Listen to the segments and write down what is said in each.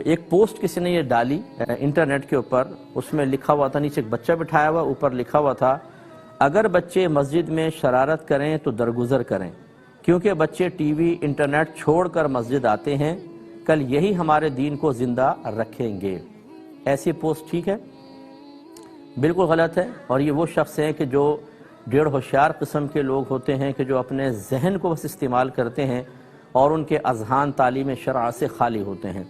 ایک پوسٹ کسی نے یہ ڈالی انٹرنیٹ کے اوپر، اس میں لکھا ہوا تھا، نیچے ایک بچہ بٹھایا ہوا، اوپر لکھا ہوا تھا اگر بچے مسجد میں شرارت کریں تو درگزر کریں، کیونکہ بچے ٹی وی انٹرنیٹ چھوڑ کر مسجد آتے ہیں، کل یہی ہمارے دین کو زندہ رکھیں گے۔ ایسی پوسٹ ٹھیک ہے؟ بالکل غلط ہے، اور یہ وہ شخص ہیں کہ جو ڈیڑھ ہوشیار قسم کے لوگ ہوتے ہیں کہ جو اپنے ذہن کو بس استعمال کرتے ہیں اور ان کے اذہان تعلیم شرع سے خالی ہوتے ہیں۔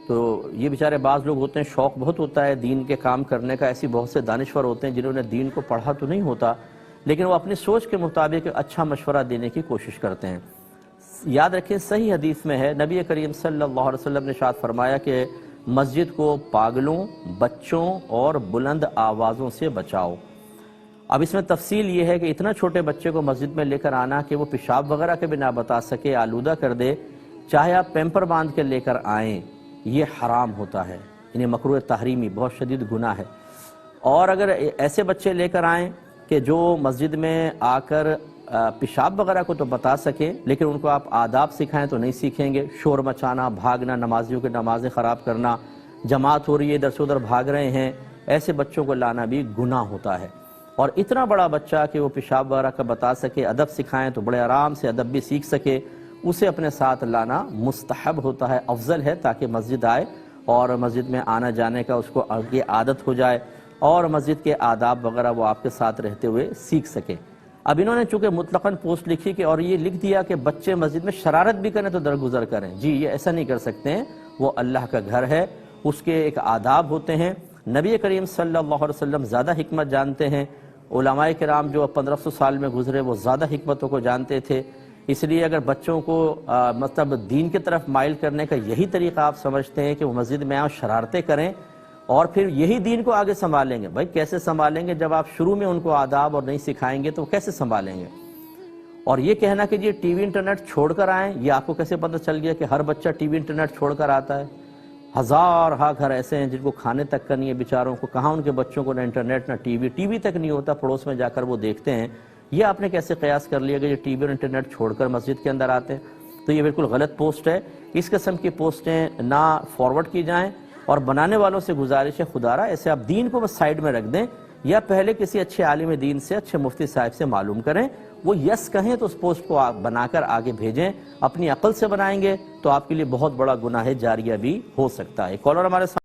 تو یہ بیچارے بعض لوگ ہوتے ہیں، شوق بہت ہوتا ہے دین کے کام کرنے کا، ایسی بہت سے دانشور ہوتے ہیں جنہوں نے دین کو پڑھا تو نہیں ہوتا لیکن وہ اپنی سوچ کے مطابق اچھا مشورہ دینے کی کوشش کرتے ہیں۔ یاد رکھیں صحیح حدیث میں ہے، نبی کریم صلی اللہ علیہ وسلم نے ارشاد فرمایا کہ مسجد کو پاگلوں، بچوں اور بلند آوازوں سے بچاؤ۔ اب اس میں تفصیل یہ ہے کہ اتنا چھوٹے بچے کو مسجد میں لے کر آنا کہ وہ پیشاب وغیرہ کے بھی نہ بتا سکے، آلودہ کر دے، چاہے آپ پیمپر باندھ کے لے کر آئیں، یہ حرام ہوتا ہے، انہیں مکروہ تحریمی، بہت شدید گناہ ہے۔ اور اگر ایسے بچے لے کر آئیں کہ جو مسجد میں آ کر پیشاب وغیرہ کو تو بتا سکیں لیکن ان کو آپ آداب سکھائیں تو نہیں سیکھیں گے، شور مچانا، بھاگنا، نمازیوں کی نمازیں خراب کرنا، جماعت ہو رہی ہے ادھر سے ادھر بھاگ رہے ہیں، ایسے بچوں کو لانا بھی گناہ ہوتا ہے۔ اور اتنا بڑا بچہ کہ وہ پیشاب وغیرہ کا بتا سکے، ادب سکھائیں تو بڑے آرام سے ادب بھی سیکھ سکے، اسے اپنے ساتھ لانا مستحب ہوتا ہے، افضل ہے، تاکہ مسجد آئے اور مسجد میں آنا جانے کا اس کو آگے عادت ہو جائے اور مسجد کے آداب وغیرہ وہ آپ کے ساتھ رہتے ہوئے سیکھ سکے۔ اب انہوں نے چونکہ مطلقاً پوسٹ لکھی کہ اور یہ لکھ دیا کہ بچے مسجد میں شرارت بھی کریں تو درگزر کریں، جی یہ ایسا نہیں کر سکتے ہیں، وہ اللہ کا گھر ہے، اس کے ایک آداب ہوتے ہیں۔ نبی کریم صلی اللہ علیہ وسلم زیادہ حکمت جانتے ہیں، علماء کرام جو 1500 سال میں گزرے وہ زیادہ حکمتوں کو جانتے تھے، اس لیے اگر بچوں کو مطلب دین کی طرف مائل کرنے کا یہی طریقہ آپ سمجھتے ہیں کہ وہ مسجد میں آؤ شرارتیں کریں اور پھر یہی دین کو آگے سنبھالیں گے، بھائی کیسے سنبھالیں گے جب آپ شروع میں ان کو آداب اور نہیں سکھائیں گے تو کیسے سنبھالیں گے؟ اور یہ کہنا کہ یہ ٹی وی انٹرنیٹ چھوڑ کر آئیں، یہ آپ کو کیسے پتہ چل گیا کہ ہر بچہ ٹی وی انٹرنیٹ چھوڑ کر آتا ہے؟ ہزارہا گھر ایسے ہیں جن کو کھانے تک کا نہیں ہے بیچاروں کو، کہاں ان کے بچوں کو نہ انٹرنیٹ نہ ٹی وی تک نہیں ہوتا، پڑوس میں جا کر وہ دیکھتے ہیں۔ یہ آپ نے کیسے قیاس کر لیا کہ یہ ٹی وی اور انٹرنیٹ چھوڑ کر مسجد کے اندر آتے ہیں؟ تو یہ بالکل غلط پوسٹ ہے، اس قسم کی پوسٹیں نہ فارورڈ کی جائیں، اور بنانے والوں سے گزارش ہے خدا را ایسے آپ دین کو بس سائیڈ میں رکھ دیں، یا پہلے کسی اچھے عالم دین سے، اچھے مفتی صاحب سے معلوم کریں، وہ یس کہیں تو اس پوسٹ کو آپ بنا کر آگے بھیجیں، اپنی عقل سے بنائیں گے تو آپ کے لیے بہت بڑا گناہ جاریہ بھی ہو سکتا ہے۔ کالر ہمارے ساتھ